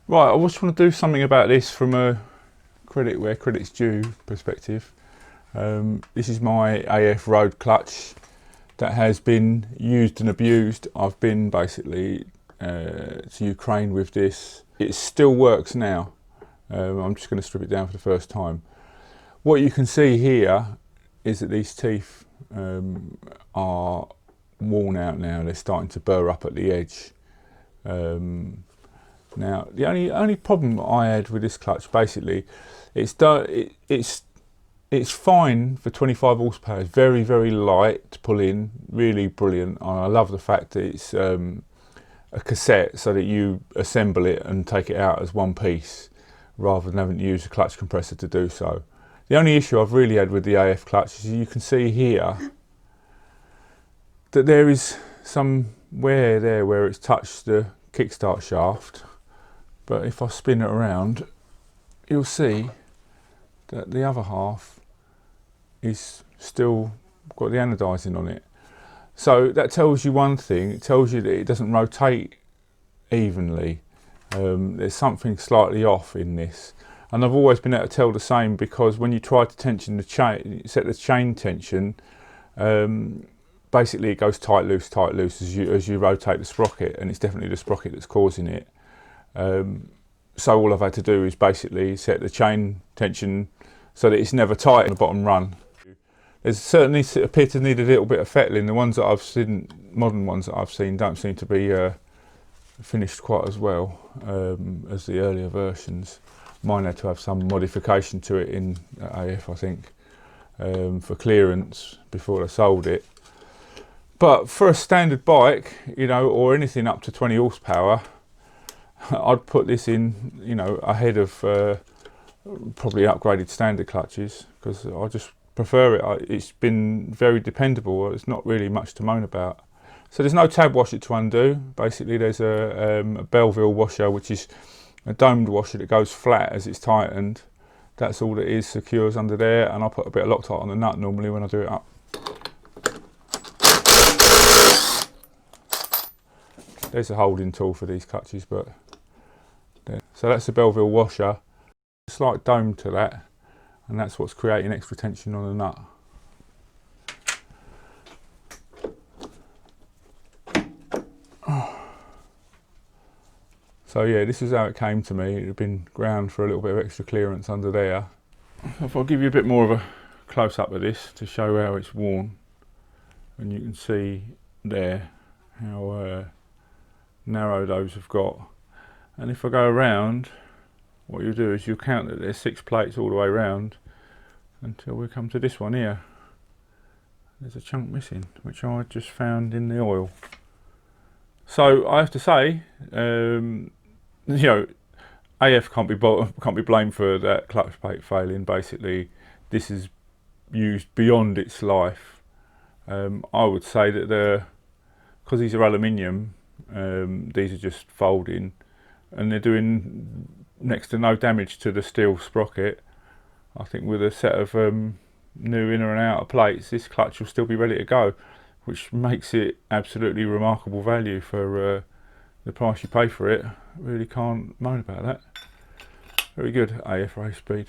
Right, I just want to do something about this from a where credit's due perspective. This is my AF road clutch that has been used and abused. I've been basically to Ukraine with this. It still works now. I'm just going to strip it down for the first time. What you can see here is that these teeth are worn out now. They're starting to burr up at the edge. Now, the only problem I had with this clutch, basically, it's fine for 25 horsepower. It's very, very light to pull in, really brilliant. And I love the fact that it's a cassette, so that you assemble it and take it out as one piece, rather than having to use a clutch compressor to do so. The only issue I've really had with the AF clutch is you can see here that there is some wear there where it's touched the kickstart shaft. But if I spin it around, you'll see that the other half is still got the anodizing on it. So that tells you one thing. It tells you that it doesn't rotate evenly. There's something slightly off in this. And I've always been able to tell the same, because when you try to tension the chain, set the chain tension, basically it goes tight loose as you rotate the sprocket, and it's definitely the sprocket that's causing it. So all I've had to do is basically set the chain tension so that it's never tight in the bottom run. There's certainly appear to need a little bit of fettling. The ones that I've seen, modern ones that I've seen, don't seem to be finished quite as well as the earlier versions. Mine had to have some modification to it in AF, I think, for clearance before they sold it. But for a standard bike, you know, or anything up to 20 horsepower, I'd put this in, you know, ahead of probably upgraded standard clutches, because I just prefer it. It's been very dependable. There's not really much to moan about. So there's no tab washer to undo. Basically, there's a Belleville washer, which is a domed washer that goes flat as it's tightened. That's all it is, secures under there, and I put a bit of Loctite on the nut normally when I do it up. There's a holding tool for these clutches, but there. So that's the Belleville washer. A slight dome to that, and that's what's creating extra tension on the nut. So yeah, this is how it came to me. It had been ground for a little bit of extra clearance under there. If I'll give you a bit more of a close-up of this to show how it's worn, and you can see there how narrow those have got. And if I go around, what you do is you count that there's 6 plates all the way around until we come to this one here. There's a chunk missing, which I just found in the oil. So I have to say, you know, AF can't be blamed for that clutch plate failing. Basically, this is used beyond its life. I would say that because these are aluminium, these are just folding, and they're doing next to no damage to the steel sprocket. I think with a set of new inner and outer plates, this clutch will still be ready to go, which makes it absolutely remarkable value for the price you pay for it. Really can't moan about that. Very good, AF Rayspeed.